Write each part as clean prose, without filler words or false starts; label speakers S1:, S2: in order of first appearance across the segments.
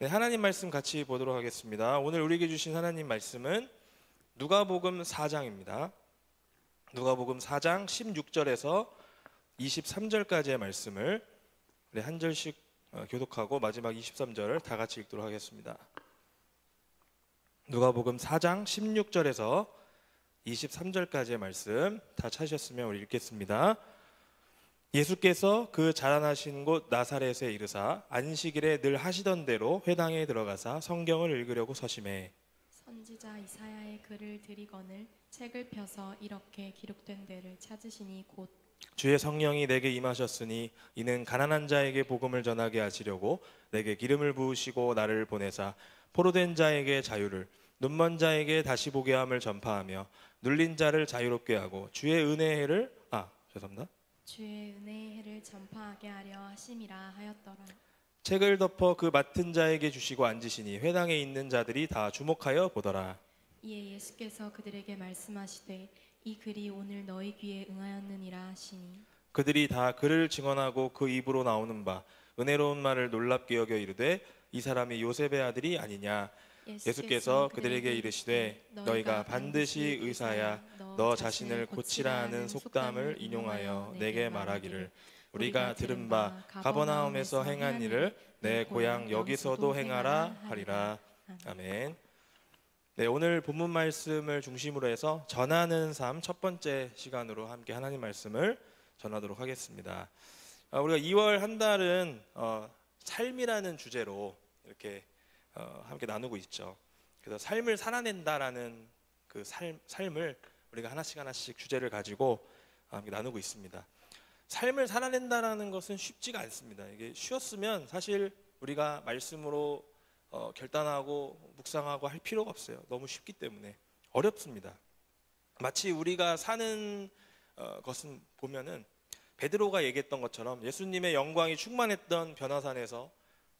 S1: 네, 하나님 말씀 같이 보도록 하겠습니다. 오늘 우리에게 주신 하나님 말씀은 누가복음 4장입니다. 누가복음 4장 16절에서 23절까지의 말씀을 한 절씩 교독하고 마지막 23절을 다 같이 읽도록 하겠습니다. 누가복음 4장 16절에서 23절까지의 말씀 다 찾으셨으면 우리 읽겠습니다. 예수께서 그 자라나신 곳 나사렛에 이르사 안식일에 늘 하시던 대로 회당에 들어가사 성경을 읽으려고 서심해
S2: 선지자 이사야의 글을 들이거늘 책을 펴서 이렇게 기록된 데를 찾으시니 곧
S1: 주의 성령이 내게 임하셨으니 이는 가난한 자에게 복음을 전하게 하시려고 내게 기름을 부으시고 나를 보내사 포로된 자에게 자유를 눈먼 자에게 다시 보게 함을 전파하며 눌린 자를 자유롭게 하고 주의 은혜의 해를
S2: 주의 은혜의 해를 전파하게 하려 하심이라 하였더라.
S1: 책을 덮어 그 맡은 자에게 주시고 앉으시니 회당에 있는 자들이 다 주목하여 보더라.
S2: 이에 예수께서 그들에게 말씀하시되 이 글이 오늘 너희 귀에 응하였느니라 하시니
S1: 그들이 다 그를 증언하고 그 입으로 나오는 바 은혜로운 말을 놀랍게 여겨 이르되 이 사람이 요셉의 아들이 아니냐. 예수께서 그들에게 이르시되 너희가 반드시 의사야 너 자신을 고치라 하는 속담을 인용하여 내게 말하기를 우리가 들은 바 가버나움에서 행한 일을 내 고향 여기서도 행하라 하리라. 아멘. 네, 오늘 본문 말씀을 중심으로 해서 전하는 삶 첫 번째 시간으로 함께 하나님 말씀을 전하도록 하겠습니다. 우리가 2월 한 달은 삶이라는 주제로 이렇게 함께 나누고 있죠. 그래서 삶을 살아낸다라는 그 삶을 우리가 하나씩 주제를 가지고 함께 나누고 있습니다. 삶을 살아낸다라는 것은 쉽지가 않습니다. 이게 쉬웠으면 사실 우리가 말씀으로 결단하고 묵상하고 할 필요가 없어요. 너무 쉽기 때문에 어렵습니다. 마치 우리가 사는 것은 보면은 베드로가 얘기했던 것처럼 예수님의 영광이 충만했던 변화산에서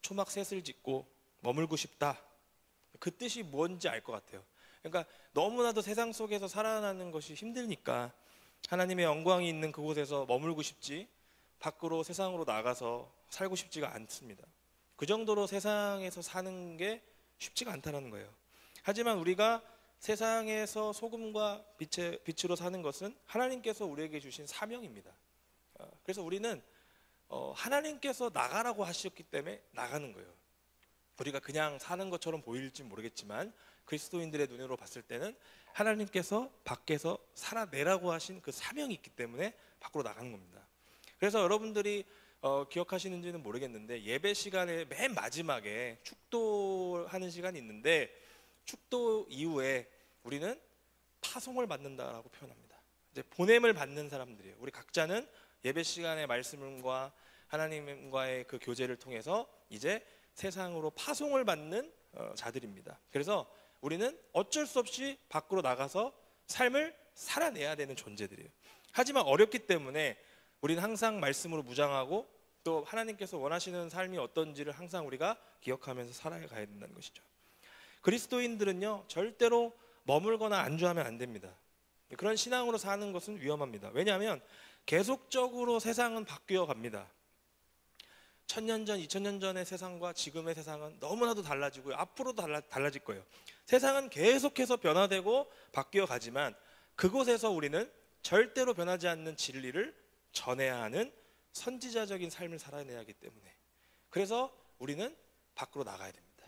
S1: 초막셋을 짓고 머물고 싶다. 그 뜻이 뭔지 알 것 같아요. 그러니까 너무나도 세상 속에서 살아나는 것이 힘드니까 하나님의 영광이 있는 그곳에서 머물고 싶지 밖으로 세상으로 나가서 살고 싶지가 않습니다. 그 정도로 세상에서 사는 게 쉽지가 않다는 거예요. 하지만 우리가 세상에서 소금과 빛으로 사는 것은 하나님께서 우리에게 주신 사명입니다. 그래서 우리는 하나님께서 나가라고 하셨기 때문에 나가는 거예요. 우리가 그냥 사는 것처럼 보일지 모르겠지만 그리스도인들의 눈으로 봤을 때는 하나님께서 밖에서 살아내라고 하신 그 사명이 있기 때문에 밖으로 나가는 겁니다. 그래서 여러분들이 기억하시는지는 모르겠는데 예배 시간에 맨 마지막에 축도하는 시간이 있는데 축도 이후에 우리는 파송을 받는다라고 표현합니다. 이제 보냄을 받는 사람들이에요. 우리 각자는 예배 시간의 말씀과 하나님과의 그 교제를 통해서 이제 세상으로 파송을 받는 자들입니다. 그래서 우리는 어쩔 수 없이 밖으로 나가서 삶을 살아내야 되는 존재들이에요. 하지만 어렵기 때문에 우리는 항상 말씀으로 무장하고 또 하나님께서 원하시는 삶이 어떤지를 항상 우리가 기억하면서 살아가야 된다는 것이죠. 그리스도인들은요 절대로 머물거나 안주하면 안 됩니다. 그런 신앙으로 사는 것은 위험합니다. 왜냐하면 계속적으로 세상은 바뀌어 갑니다. 1000년 전, 2000년 전의 세상과 지금의 세상은 너무나도 달라지고요. 앞으로도 달라질 거예요. 세상은 계속해서 변화되고 바뀌어 가지만 그곳에서 우리는 절대로 변하지 않는 진리를 전해야 하는 선지자적인 삶을 살아내야 하기 때문에 그래서 우리는 밖으로 나가야 됩니다.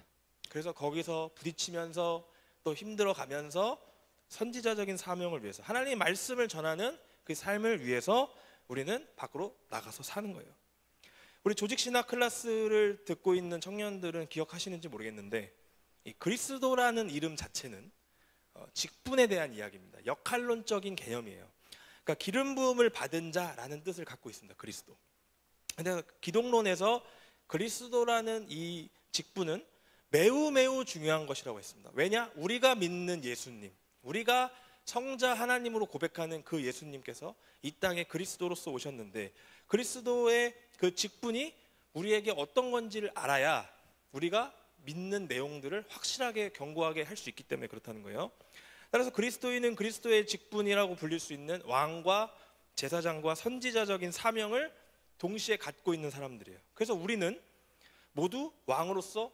S1: 그래서 거기서 부딪히면서 또 힘들어 가면서 선지자적인 사명을 위해서 하나님의 말씀을 전하는 그 삶을 위해서 우리는 밖으로 나가서 사는 거예요. 우리 조직신학 클래스를 듣고 있는 청년들은 기억하시는지 모르겠는데 이 그리스도라는 이름 자체는 직분에 대한 이야기입니다. 역할론적인 개념이에요. 그러니까 기름 부음을 받은 자라는 뜻을 갖고 있습니다. 그리스도. 근데 기독론에서 그리스도라는 이 직분은 매우 중요한 것이라고 했습니다. 왜냐? 우리가 믿는 예수님, 우리가 성자 하나님으로 고백하는 그 예수님께서 이 땅에 그리스도로서 오셨는데 그리스도의 그 직분이 우리에게 어떤 건지를 알아야 우리가 믿는 내용들을 확실하게 견고하게 할 수 있기 때문에 그렇다는 거예요. 따라서 그리스도인은 그리스도의 직분이라고 불릴 수 있는 왕과 제사장과 선지자적인 사명을 동시에 갖고 있는 사람들이에요. 그래서 우리는 모두 왕으로서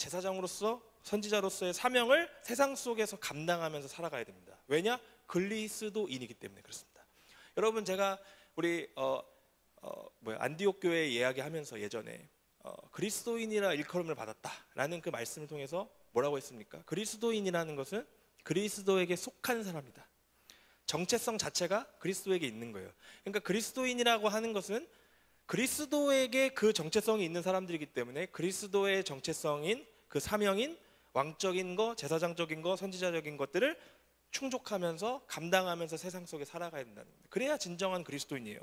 S1: 제사장으로서 선지자로서의 사명을 세상 속에서 감당하면서 살아가야 됩니다. 왜냐? 그리스도인이기 때문에 그렇습니다. 여러분, 제가 우리 안디옥 교회 이야기하면서 예전에 그리스도인이라 일컬음을 받았다라는 그 말씀을 통해서 뭐라고 했습니까? 그리스도인이라는 것은 그리스도에게 속한 사람이다. 정체성 자체가 그리스도에게 있는 거예요. 그러니까 그리스도인이라고 하는 것은 그리스도에게 그 정체성이 있는 사람들이기 때문에 그리스도의 정체성인 그 사명인 왕적인 거, 제사장적인 거, 선지자적인 것들을 충족하면서 감당하면서 세상 속에 살아가야 된다는 겁니다. 그래야 진정한 그리스도인이에요.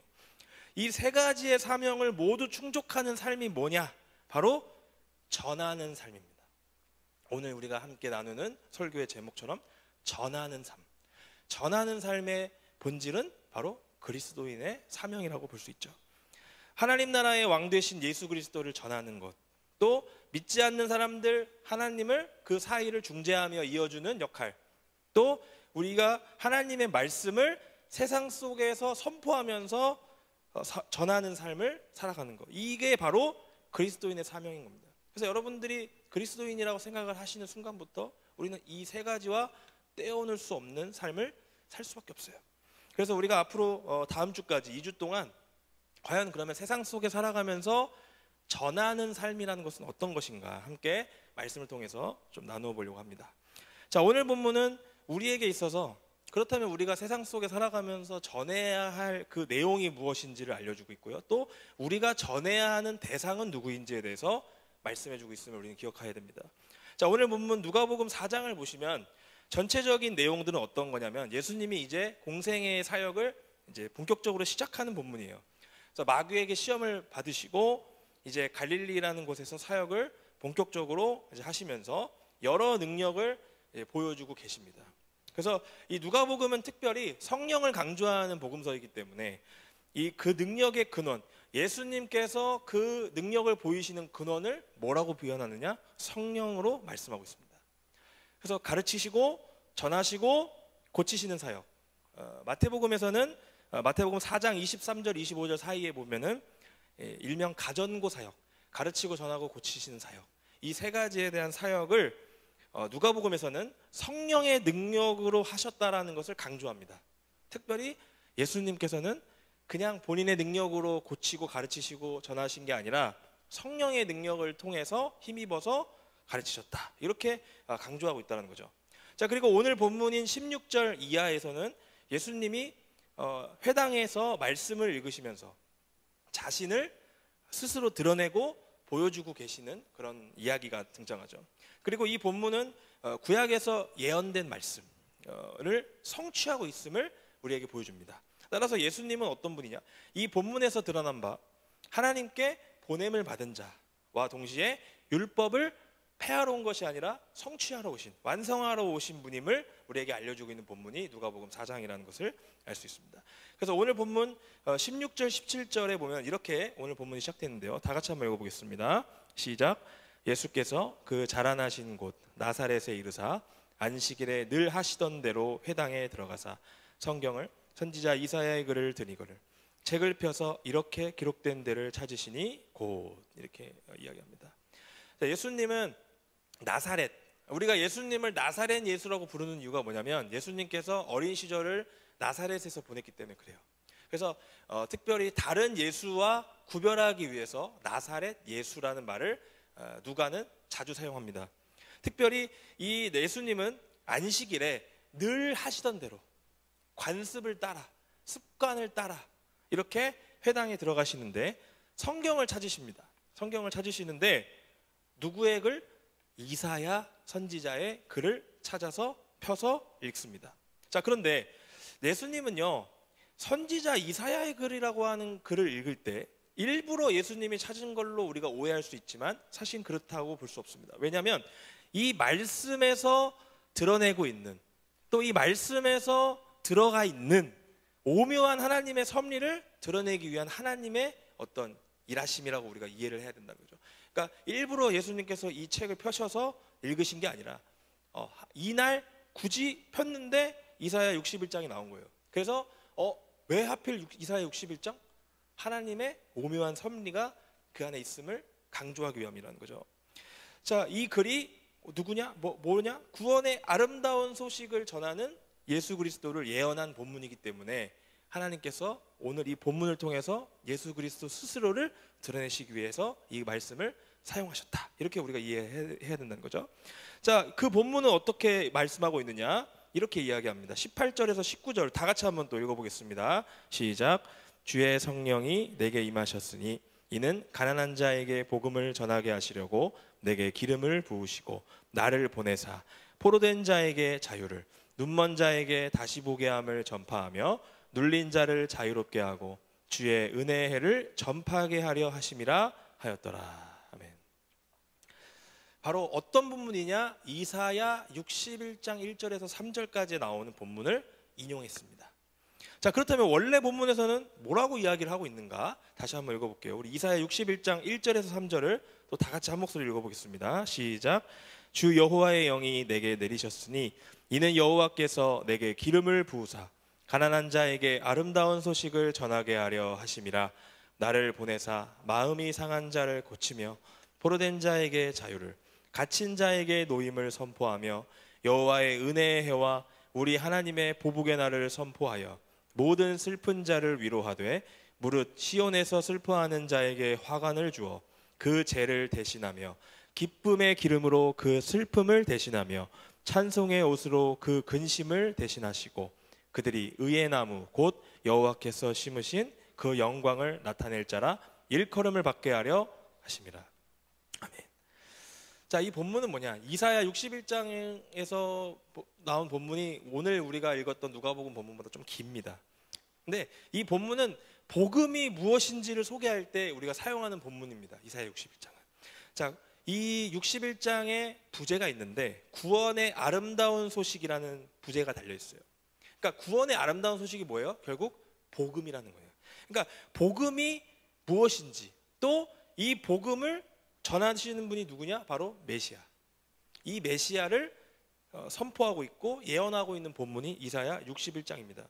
S1: 이 세 가지의 사명을 모두 충족하는 삶이 뭐냐? 바로 전하는 삶입니다. 오늘 우리가 함께 나누는 설교의 제목처럼 전하는 삶. 전하는 삶의 본질은 바로 그리스도인의 사명이라고 볼 수 있죠. 하나님 나라의 왕 되신 예수 그리스도를 전하는 것, 또 믿지 않는 사람들 하나님을 그 사이를 중재하며 이어주는 역할, 또 우리가 하나님의 말씀을 세상 속에서 선포하면서 전하는 삶을 살아가는 것, 이게 바로 그리스도인의 사명인 겁니다. 그래서 여러분들이 그리스도인이라고 생각을 하시는 순간부터 우리는 이 세 가지와 떼어놓을 수 없는 삶을 살 수밖에 없어요. 그래서 우리가 앞으로 다음 주까지 2주 동안 과연 그러면 세상 속에 살아가면서 전하는 삶이라는 것은 어떤 것인가 함께 말씀을 통해서 좀 나누어 보려고 합니다. 자, 오늘 본문은 우리에게 있어서 그렇다면 우리가 세상 속에 살아가면서 전해야 할 그 내용이 무엇인지를 알려주고 있고요. 또 우리가 전해야 하는 대상은 누구인지에 대해서 말씀해주고 있음을 우리는 기억해야 됩니다. 자, 오늘 본문 누가복음 4장을 보시면 전체적인 내용들은 어떤 거냐면 예수님이 이제 공생애의 사역을 이제 본격적으로 시작하는 본문이에요. 그래서 마귀에게 시험을 받으시고 이제 갈릴리라는 곳에서 사역을 본격적으로 이제 하시면서 여러 능력을 보여주고 계십니다. 그래서 이 누가복음은 특별히 성령을 강조하는 복음서이기 때문에 이 그 능력의 근원, 예수님께서 그 능력을 보이시는 근원을 뭐라고 표현하느냐? 성령으로 말씀하고 있습니다. 그래서 가르치시고 전하시고 고치시는 사역. 마태복음에서는 마태복음 4장 23절 25절 사이에 보면은 일명 가전고 사역, 가르치고 전하고 고치시는 사역, 이 세 가지에 대한 사역을 누가복음에서는 성령의 능력으로 하셨다라는 것을 강조합니다. 특별히 예수님께서는 그냥 본인의 능력으로 고치고 가르치시고 전하신 게 아니라 성령의 능력을 통해서 힘입어서 가르치셨다, 이렇게 강조하고 있다는 거죠. 자, 그리고 오늘 본문인 16절 이하에서는 예수님이 회당에서 말씀을 읽으시면서 자신을 스스로 드러내고 보여주고 계시는 그런 이야기가 등장하죠. 그리고 이 본문은 구약에서 예언된 말씀을 성취하고 있음을 우리에게 보여줍니다. 따라서 예수님은 어떤 분이냐? 이 본문에서 드러난 바 하나님께 보냄을 받은 자와 동시에 율법을 폐하러 온 것이 아니라 성취하러 오신, 완성하러 오신 분임을 우리에게 알려주고 있는 본문이 누가복음 4장이라는 것을 알 수 있습니다. 그래서 오늘 본문 16절 17절에 보면 이렇게 오늘 본문이 시작되는데요. 다 같이 한번 읽어보겠습니다. 시작. 예수께서 그 자라나신 곳 나사렛에 이르사 안식일에 늘 하시던 대로 회당에 들어가사 성경을 선지자 이사야의 글을 드니거늘 책을 펴서 이렇게 기록된 데를 찾으시니 곧, 이렇게 이야기합니다. 자, 예수님은 나사렛, 우리가 예수님을 나사렛 예수라고 부르는 이유가 뭐냐면 예수님께서 어린 시절을 나사렛에서 보냈기 때문에 그래요. 그래서 특별히 다른 예수와 구별하기 위해서 나사렛 예수라는 말을 누가는 자주 사용합니다. 특별히 이 예수님은 안식일에 늘 하시던 대로 관습을 따라, 습관을 따라 이렇게 회당에 들어가시는데 성경을 찾으십니다. 성경을 찾으시는데 누구의 글? 이사야 선지자의 글을 찾아서 펴서 읽습니다. 자, 그런데 예수님은요, 선지자 이사야의 글이라고 하는 글을 읽을 때 일부러 예수님이 찾은 걸로 우리가 오해할 수 있지만 사실 그렇다고 볼 수 없습니다. 왜냐하면 이 말씀에서 드러내고 있는, 또 이 말씀에서 들어가 있는 오묘한 하나님의 섭리를 드러내기 위한 하나님의 어떤 일하심이라고 우리가 이해를 해야 된다는 거죠. 그러니까 일부러 예수님께서 이 책을 펴셔서 읽으신 게 아니라 이날 굳이 폈는데 이사야 61장이 나온 거예요. 그래서 왜 하필 이사야 61장? 하나님의 오묘한 섭리가 그 안에 있음을 강조하기 위함이라는 거죠. 자, 이 글이 누구냐? 뭐냐? 구원의 아름다운 소식을 전하는 예수 그리스도를 예언한 본문이기 때문에 하나님께서 오늘 이 본문을 통해서 예수 그리스도 스스로를 드러내시기 위해서 이 말씀을 사용하셨다. 이렇게 우리가 이해해야 된다는 거죠. 자, 그 본문은 어떻게 말씀하고 있느냐? 이렇게 이야기합니다. 18절에서 19절 다 같이 한번 또 읽어보겠습니다. 시작. 주의 성령이 내게 임하셨으니 이는 가난한 자에게 복음을 전하게 하시려고 내게 기름을 부으시고 나를 보내사 포로된 자에게 자유를, 눈먼 자에게 다시 보게 함을 전파하며 눌린 자를 자유롭게 하고 주의 은혜의 해를 전파하게 하려 하심이라 하였더라. 아멘. 바로 어떤 본문이냐? 이사야 61장 1절에서 3절까지 나오는 본문을 인용했습니다. 자, 그렇다면 원래 본문에서는 뭐라고 이야기를 하고 있는가? 다시 한번 읽어볼게요. 우리 이사야 61장 1절에서 3절을 또 다 같이 한 목소리로 읽어보겠습니다. 시작. 주 여호와의 영이 내게 내리셨으니 이는 여호와께서 내게 기름을 부으사 가난한 자에게 아름다운 소식을 전하게 하려 하심이라. 나를 보내사 마음이 상한 자를 고치며 포로된 자에게 자유를, 갇힌 자에게 노임을 선포하며 여호와의 은혜의 해와 우리 하나님의 보복의 날을 선포하여 모든 슬픈 자를 위로하되 무릇 시온에서 슬퍼하는 자에게 화관을 주어 그 죄를 대신하며 기쁨의 기름으로 그 슬픔을 대신하며 찬송의 옷으로 그 근심을 대신하시고 그들이 의의 나무 곧 여호와께서 심으신 그 영광을 나타낼 자라 일컬음을 받게 하려 하심이라. 아멘. 자, 이 본문은 뭐냐? 이사야 61장에서 나온 본문이 오늘 우리가 읽었던 누가복음 본문보다 좀 깁니다. 근데 이 본문은 복음이 무엇인지를 소개할 때 우리가 사용하는 본문입니다. 이사야 61장은. 자, 이 61장에 부제가 있는데 구원의 아름다운 소식이라는 부제가 달려 있어요. 그러니까 구원의 아름다운 소식이 뭐예요? 결국 복음이라는 거예요. 그러니까 복음이 무엇인지, 또 이 복음을 전하시는 분이 누구냐? 바로 메시아. 이 메시아를 선포하고 있고 예언하고 있는 본문이 이사야 61장입니다.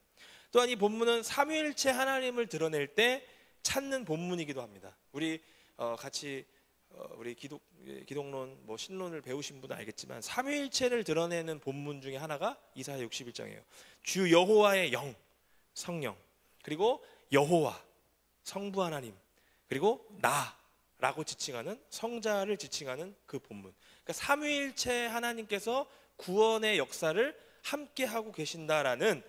S1: 또한 이 본문은 삼위일체 하나님을 드러낼 때 찾는 본문이기도 합니다. 우리 같이 우리 기독론 신론을 배우신 분은 알겠지만 삼위일체를 드러내는 본문 중에 하나가 이사야 61장이에요. 주 여호와의 영, 성령, 그리고 여호와, 성부 하나님, 그리고 나라고 지칭하는 성자를 지칭하는 그 본문. 그러니까 삼위일체 하나님께서 구원의 역사를 함께 하고 계신다라는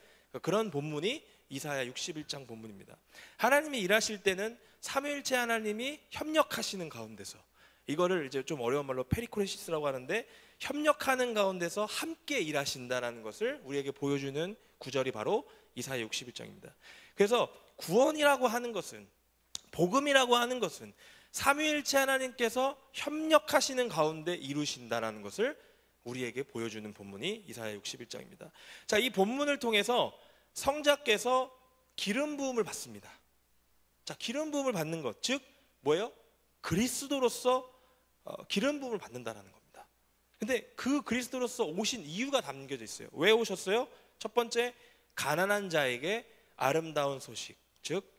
S1: 그런 본문이 이사야 61장 본문입니다. 하나님이 일하실 때는 삼위일체 하나님이 협력하시는 가운데서, 이거를 이제 좀 어려운 말로 페리코레시스라고 하는데, 협력하는 가운데서 함께 일하신다라는 것을 우리에게 보여주는 구절이 바로 이사야 61장입니다. 그래서 구원이라고 하는 것은, 복음이라고 하는 것은 삼위일체 하나님께서 협력하시는 가운데 이루신다라는 것을 우리에게 보여주는 본문이 이사야 61장입니다. 자, 이 본문을 통해서 성자께서 기름 부음을 받습니다. 자, 기름 부음을 받는 것, 즉 뭐예요? 그리스도로서 기름 부음을 받는다라는 겁니다. 근데 그 그리스도로서 오신 이유가 담겨져 있어요. 왜 오셨어요? 첫 번째, 가난한 자에게 아름다운 소식, 즉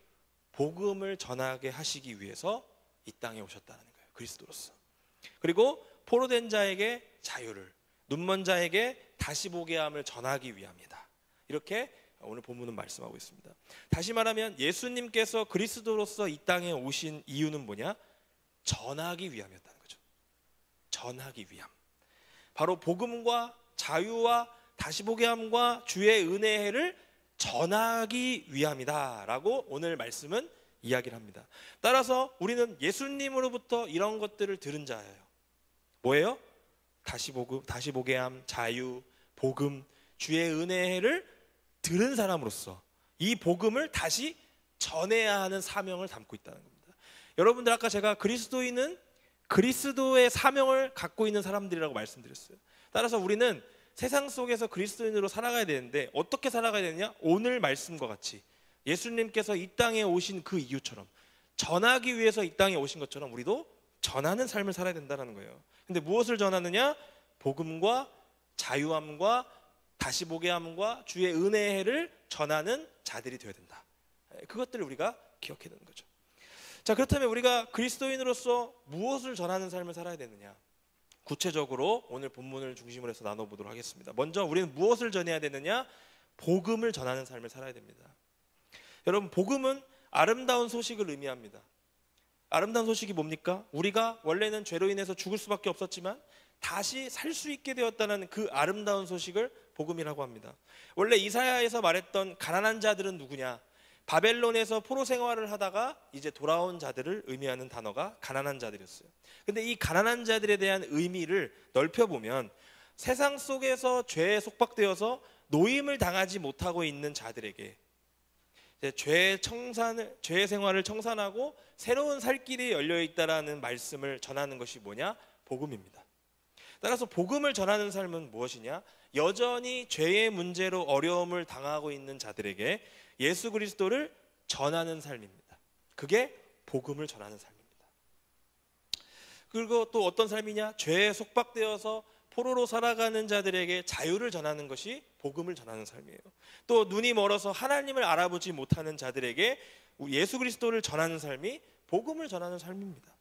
S1: 복음을 전하게 하시기 위해서 이 땅에 오셨다는 거예요. 그리스도로서. 그리고 포로된 자에게 자유를, 눈먼 자에게 다시 보게 함을 전하기 위함이다. 이렇게 오늘 본문은 말씀하고 있습니다. 다시 말하면 예수님께서 그리스도로서 이 땅에 오신 이유는 뭐냐? 전하기 위함이었다는 거죠. 전하기 위함. 바로 복음과 자유와 다시 보게 함과 주의 은혜를 전하기 위함이다 라고 오늘 말씀은 이야기를 합니다. 따라서 우리는 예수님으로부터 이런 것들을 들은 자예요. 뭐예요? 다시 보게 함, 자유, 복음, 주의 은혜를 들은 사람으로서 이 복음을 다시 전해야 하는 사명을 담고 있다는 겁니다. 여러분들, 아까 제가 그리스도인은 그리스도의 사명을 갖고 있는 사람들이라고 말씀드렸어요. 따라서 우리는 세상 속에서 그리스도인으로 살아가야 되는데 어떻게 살아가야 되느냐? 오늘 말씀과 같이 예수님께서 이 땅에 오신 그 이유처럼, 전하기 위해서 이 땅에 오신 것처럼 우리도 전하는 삶을 살아야 된다는 거예요. 근데 무엇을 전하느냐? 복음과 자유함과 다시 보게 함과 주의 은혜를 전하는 자들이 되어야 된다. 그것들을 우리가 기억해야 되는 거죠. 자, 그렇다면 우리가 그리스도인으로서 무엇을 전하는 삶을 살아야 되느냐? 구체적으로 오늘 본문을 중심으로 해서 나눠보도록 하겠습니다. 먼저 우리는 무엇을 전해야 되느냐? 복음을 전하는 삶을 살아야 됩니다. 여러분, 복음은 아름다운 소식을 의미합니다. 아름다운 소식이 뭡니까? 우리가 원래는 죄로 인해서 죽을 수밖에 없었지만 다시 살 수 있게 되었다는 그 아름다운 소식을 복음이라고 합니다. 원래 이사야에서 말했던 가난한 자들은 누구냐? 바벨론에서 포로 생활을 하다가 이제 돌아온 자들을 의미하는 단어가 가난한 자들이었어요. 근데 이 가난한 자들에 대한 의미를 넓혀보면 세상 속에서 죄에 속박되어서 노임을 당하지 못하고 있는 자들에게 죄의 생활을 청산하고 새로운 살 길이 열려 있다라는 말씀을 전하는 것이 뭐냐? 복음입니다. 따라서 복음을 전하는 삶은 무엇이냐? 여전히 죄의 문제로 어려움을 당하고 있는 자들에게 예수 그리스도를 전하는 삶입니다. 그게 복음을 전하는 삶입니다. 그리고 또 어떤 삶이냐? 죄에 속박되어서 포로로 살아가는 자들에게 자유를 전하는 것이 복음을 전하는 삶이에요. 또 눈이 멀어서 하나님을 알아보지 못하는 자들에게 예수 그리스도를 전하는 삶이 복음을 전하는 삶입니다.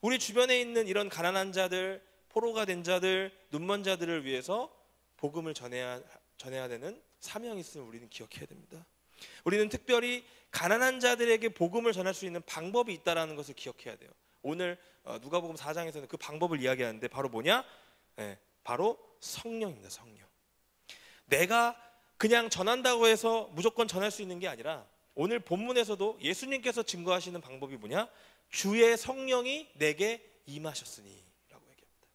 S1: 우리 주변에 있는 이런 가난한 자들, 포로가 된 자들, 눈먼 자들을 위해서 복음을 전해야 되는 사명이 있음을 우리는 기억해야 됩니다. 우리는 특별히 가난한 자들에게 복음을 전할 수 있는 방법이 있다는 것을 기억해야 돼요. 오늘 누가복음 4장에서는 그 방법을 이야기하는데 바로 뭐냐? 바로 성령입니다. 성령. 내가 그냥 전한다고 해서 무조건 전할 수 있는 게 아니라 오늘 본문에서도 예수님께서 증거하시는 방법이 뭐냐? 주의 성령이 내게 임하셨으니 라고 얘기합니다.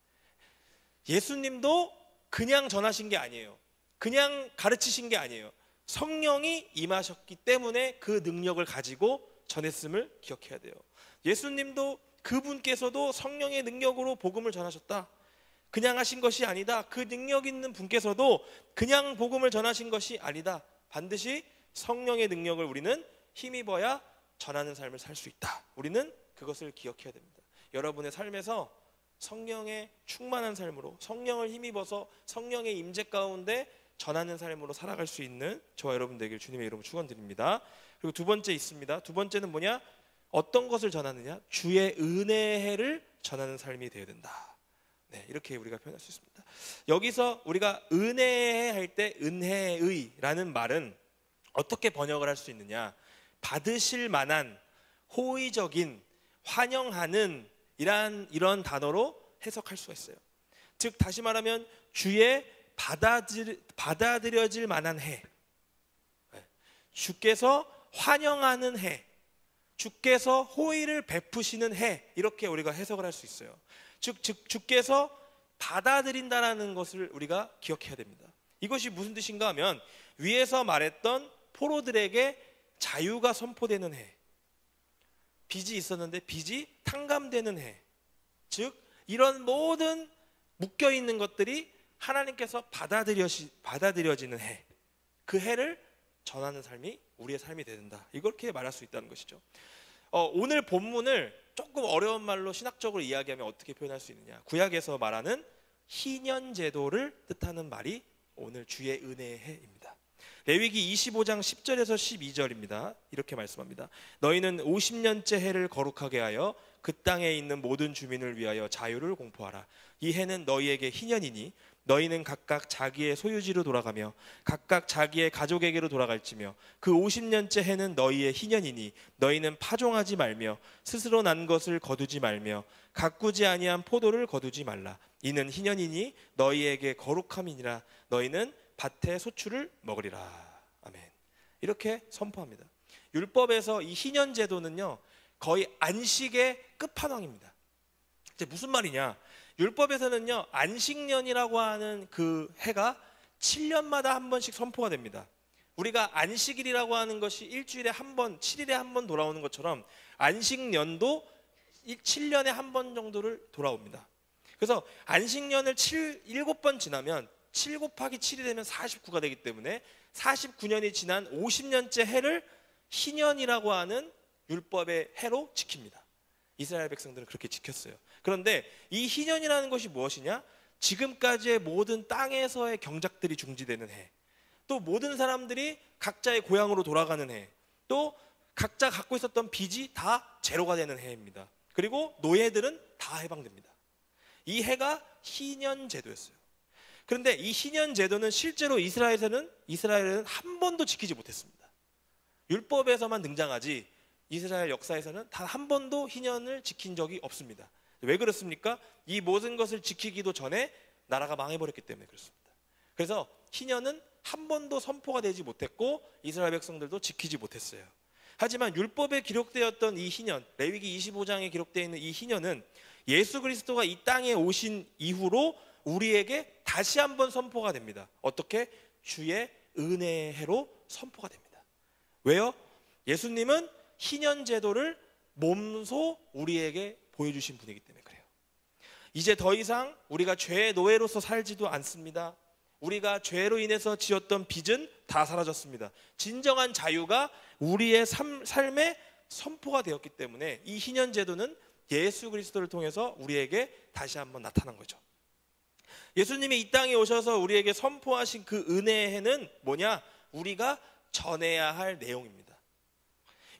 S1: 예수님도 그냥 전하신 게 아니에요. 그냥 가르치신 게 아니에요. 성령이 임하셨기 때문에 그 능력을 가지고 전했음을 기억해야 돼요. 예수님도 그분께서도 성령의 능력으로 복음을 전하셨다. 그냥 하신 것이 아니다. 그 능력 있는 분께서도 그냥 복음을 전하신 것이 아니다. 반드시 성령의 능력을 우리는 힘입어야 전하는 삶을 살 수 있다. 우리는 그것을 기억해야 됩니다. 여러분의 삶에서 성령의 충만한 삶으로 성령을 힘입어서 성령의 임재 가운데 전하는 삶으로 살아갈 수 있는 저와 여러분 되길 주님의 이름으로 축원드립니다. 그리고 두 번째 있습니다. 두 번째는 뭐냐? 어떤 것을 전하느냐? 주의 은혜의 해를 전하는 삶이 되어야 된다. 네, 이렇게 우리가 표현할 수 있습니다. 여기서 우리가 은혜의 할 때 은혜의라는 말은 어떻게 번역을 할 수 있느냐? 받으실 만한, 호의적인, 환영하는 이런 단어로 해석할 수가 있어요. 즉 다시 말하면 주의 받아들여질 만한 해, 주께서 환영하는 해, 주께서 호의를 베푸시는 해, 이렇게 우리가 해석을 할 수 있어요. 즉 주께서 받아들인다라는 것을 우리가 기억해야 됩니다. 이것이 무슨 뜻인가 하면 위에서 말했던 포로들에게 자유가 선포되는 해, 빚이 있었는데 빚이 탕감되는 해, 즉 이런 모든 묶여있는 것들이 하나님께서 받아들여지는 해, 그 해를 전하는 삶이 우리의 삶이 된다. 이렇게 말할 수 있다는 것이죠. 오늘 본문을 조금 어려운 말로 신학적으로 이야기하면 어떻게 표현할 수 있느냐? 구약에서 말하는 희년 제도를 뜻하는 말이 오늘 주의 은혜의 해입니다. 레위기 25장 10절에서 12절입니다. 이렇게 말씀합니다. 너희는 50년째 해를 거룩하게 하여 그 땅에 있는 모든 주민을 위하여 자유를 공포하라. 이 해는 너희에게 희년이니 너희는 각각 자기의 소유지로 돌아가며 각각 자기의 가족에게로 돌아갈지며 그 50년째 해는 너희의 희년이니 너희는 파종하지 말며 스스로 난 것을 거두지 말며 가꾸지 아니한 포도를 거두지 말라. 이는 희년이니 너희에게 거룩함이니라. 너희는 밭의 소출을 먹으리라. 아멘. 이렇게 선포합니다. 율법에서 이 희년 제도는요 거의 안식의 끝판왕입니다. 이제 무슨 말이냐? 율법에서는요 안식년이라고 하는 그 해가 7년마다 한 번씩 선포가 됩니다. 우리가 안식일이라고 하는 것이 일주일에 한 번, 7일에 한 번 돌아오는 것처럼 안식년도 7년에 한 번 정도를 돌아옵니다. 그래서 안식년을 7번 지나면 7 곱하기 7이 되면 49가 되기 때문에 49년이 지난 50년째 해를 희년이라고 하는 율법의 해로 지킵니다. 이스라엘 백성들은 그렇게 지켰어요. 그런데 이 희년이라는 것이 무엇이냐? 지금까지의 모든 땅에서의 경작들이 중지되는 해, 또 모든 사람들이 각자의 고향으로 돌아가는 해, 또 각자 갖고 있었던 빚이 다 제로가 되는 해입니다. 그리고 노예들은 다 해방됩니다. 이 해가 희년 제도였어요. 그런데 이 희년 제도는 실제로 이스라엘은 한 번도 지키지 못했습니다. 율법에서만 등장하지 이스라엘 역사에서는 단 한 번도 희년을 지킨 적이 없습니다. 왜 그렇습니까? 이 모든 것을 지키기도 전에 나라가 망해버렸기 때문에 그렇습니다. 그래서 희년은 한 번도 선포가 되지 못했고 이스라엘 백성들도 지키지 못했어요. 하지만 율법에 기록되었던 이 희년, 레위기 25장에 기록되어 있는 이 희년은 예수 그리스도가 이 땅에 오신 이후로 우리에게 다시 한번 선포가 됩니다. 어떻게? 주의 은혜의 해로 선포가 됩니다. 왜요? 예수님은 희년 제도를 몸소 우리에게 보여주신 분이기 때문에 그래요. 이제 더 이상 우리가 죄의 노예로서 살지도 않습니다. 우리가 죄로 인해서 지었던 빚은 다 사라졌습니다. 진정한 자유가 우리의 삶에 선포가 되었기 때문에 이 희년 제도는 예수 그리스도를 통해서 우리에게 다시 한번 나타난 거죠. 예수님이 이 땅에 오셔서 우리에게 선포하신 그 은혜의 해는 뭐냐? 우리가 전해야 할 내용입니다.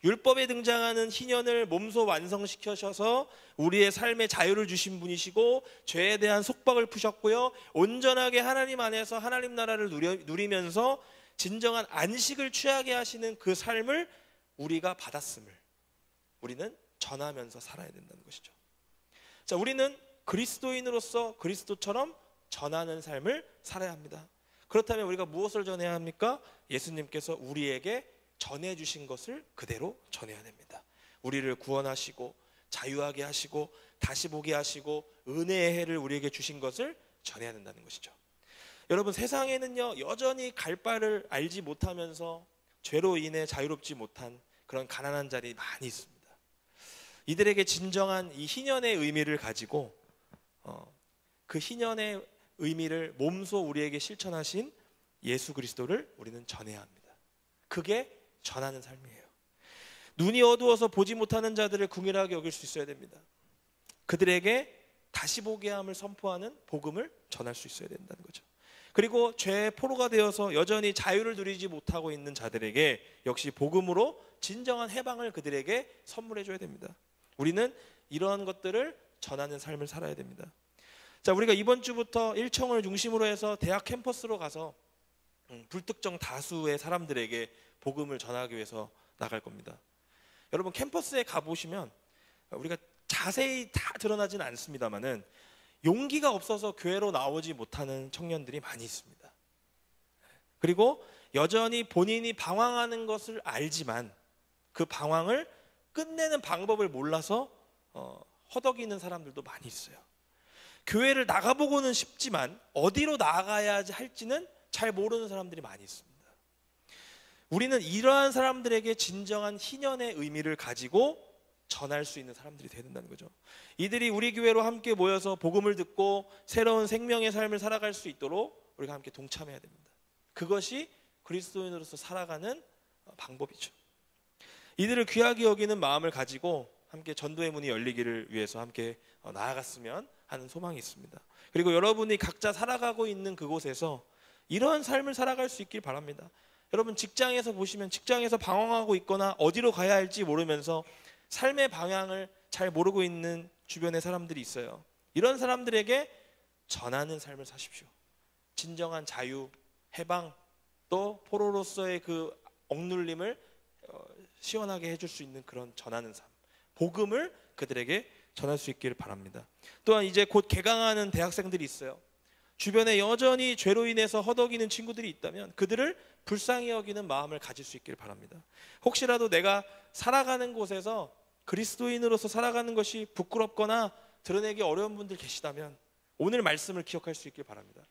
S1: 율법에 등장하는 희년을 몸소 완성시켜셔서 우리의 삶에 자유를 주신 분이시고 죄에 대한 속박을 푸셨고요. 온전하게 하나님 안에서 하나님 나라를 누리면서 진정한 안식을 취하게 하시는 그 삶을 우리가 받았음을 우리는 전하면서 살아야 된다는 것이죠. 자, 우리는 그리스도인으로서 그리스도처럼 전하는 삶을 살아야 합니다. 그렇다면 우리가 무엇을 전해야 합니까? 예수님께서 우리에게 전해주신 것을 그대로 전해야 됩니다. 우리를 구원하시고 자유하게 하시고 다시 보게 하시고 은혜의 해를 우리에게 주신 것을 전해야 된다는 것이죠. 여러분, 세상에는요 여전히 갈 바를 알지 못하면서 죄로 인해 자유롭지 못한 그런 가난한 자들이 많이 있습니다. 이들에게 진정한 이 희년의 의미를 가지고 그 희년의 의미를 몸소 우리에게 실천하신 예수 그리스도를 우리는 전해야 합니다. 그게 전하는 삶이에요. 눈이 어두워서 보지 못하는 자들을 긍휼하게 여길 수 있어야 됩니다. 그들에게 다시 보게 함을 선포하는 복음을 전할 수 있어야 된다는 거죠. 그리고 죄의 포로가 되어서 여전히 자유를 누리지 못하고 있는 자들에게 역시 복음으로 진정한 해방을 그들에게 선물해 줘야 됩니다. 우리는 이러한 것들을 전하는 삶을 살아야 됩니다. 자, 우리가 이번 주부터 일청을 중심으로 해서 대학 캠퍼스로 가서 불특정 다수의 사람들에게 복음을 전하기 위해서 나갈 겁니다. 여러분, 캠퍼스에 가보시면 우리가 자세히 다 드러나지는 않습니다만은 용기가 없어서 교회로 나오지 못하는 청년들이 많이 있습니다. 그리고 여전히 본인이 방황하는 것을 알지만 그 방황을 끝내는 방법을 몰라서 허덕이는 사람들도 많이 있어요. 교회를 나가보고는 싶지만 어디로 나가야 할지는 잘 모르는 사람들이 많이 있습니다. 우리는 이러한 사람들에게 진정한 희년의 의미를 가지고 전할 수 있는 사람들이 되야 된다는 거죠. 이들이 우리 교회로 함께 모여서 복음을 듣고 새로운 생명의 삶을 살아갈 수 있도록 우리가 함께 동참해야 됩니다. 그것이 그리스도인으로서 살아가는 방법이죠. 이들을 귀하게 여기는 마음을 가지고 함께 전도의 문이 열리기를 위해서 함께 나아갔으면 하는 소망이 있습니다. 그리고 여러분이 각자 살아가고 있는 그곳에서 이러한 삶을 살아갈 수 있길 바랍니다. 여러분, 직장에서 보시면 직장에서 방황하고 있거나 어디로 가야 할지 모르면서 삶의 방향을 잘 모르고 있는 주변의 사람들이 있어요. 이런 사람들에게 전하는 삶을 사십시오. 진정한 자유, 해방, 또 포로로서의 그 억눌림을 시원하게 해줄 수 있는 그런 전하는 삶, 복음을 그들에게 전할 수 있기를 바랍니다. 또한 이제 곧 개강하는 대학생들이 있어요. 주변에 여전히 죄로 인해서 허덕이는 친구들이 있다면 그들을 불쌍히 여기는 마음을 가질 수 있기를 바랍니다. 혹시라도 내가 살아가는 곳에서 그리스도인으로서 살아가는 것이 부끄럽거나 드러내기 어려운 분들 계시다면 오늘 말씀을 기억할 수 있길 바랍니다.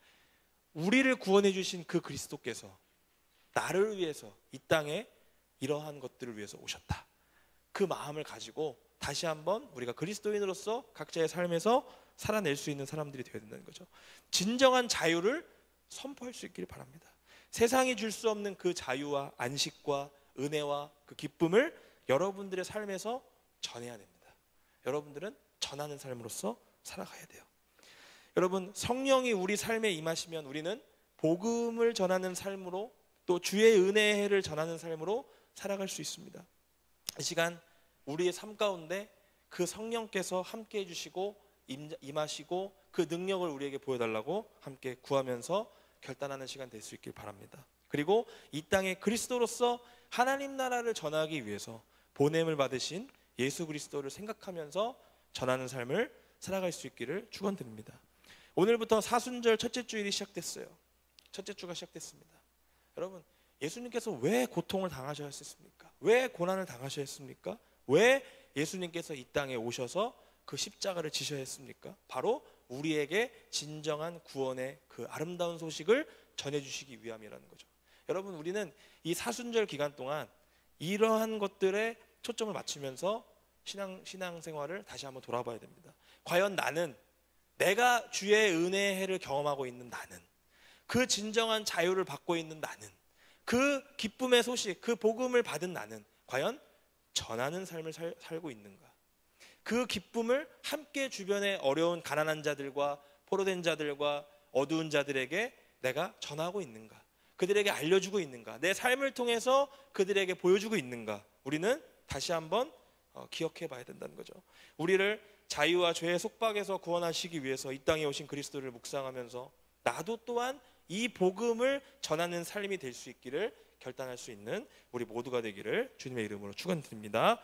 S1: 우리를 구원해 주신 그 그리스도께서 나를 위해서 이 땅에 이러한 것들을 위해서 오셨다. 그 마음을 가지고 다시 한번 우리가 그리스도인으로서 각자의 삶에서 살아낼 수 있는 사람들이 되어야 된다는 거죠. 진정한 자유를 선포할 수 있기를 바랍니다. 세상이 줄 수 없는 그 자유와 안식과 은혜와 그 기쁨을 여러분들의 삶에서 전해야 됩니다. 여러분들은 전하는 삶으로서 살아가야 돼요. 여러분, 성령이 우리 삶에 임하시면 우리는 복음을 전하는 삶으로 또 주의 은혜의 해를 전하는 삶으로 살아갈 수 있습니다. 이 시간 우리의 삶 가운데 그 성령께서 함께 해주시고 임하시고 그 능력을 우리에게 보여달라고 함께 구하면서 결단하는 시간 될 수 있길 바랍니다. 그리고 이 땅에 그리스도로서 하나님 나라를 전하기 위해서 보냄을 받으신 예수 그리스도를 생각하면서 전하는 삶을 살아갈 수 있기를 축원드립니다. 오늘부터 사순절 첫째 주일이 시작됐어요. 첫째 주가 시작됐습니다. 여러분, 예수님께서 왜 고통을 당하셔야 했습니까? 왜 고난을 당하셔야 했습니까? 왜 예수님께서 이 땅에 오셔서 그 십자가를 지셔야 했습니까? 바로 우리에게 진정한 구원의 그 아름다운 소식을 전해주시기 위함이라는 거죠. 여러분, 우리는 이 사순절 기간 동안 이러한 것들에 초점을 맞추면서 신앙생활을 다시 한번 돌아봐야 됩니다. 과연 나는, 내가 주의 은혜의 해를 경험하고 있는 나는, 그 진정한 자유를 받고 있는 나는, 그 기쁨의 소식, 그 복음을 받은 나는 과연 전하는 삶을 살고 있는가? 그 기쁨을 함께 주변의 어려운 가난한 자들과 포로된 자들과 어두운 자들에게 내가 전하고 있는가? 그들에게 알려주고 있는가? 내 삶을 통해서 그들에게 보여주고 있는가? 우리는 다시 한번 기억해 봐야 된다는 거죠. 우리를 자유와 죄의 속박에서 구원하시기 위해서 이 땅에 오신 그리스도를 묵상하면서 나도 또한 이 복음을 전하는 삶이 될 수 있기를 결단할 수 있는 우리 모두가 되기를 주님의 이름으로 축원드립니다.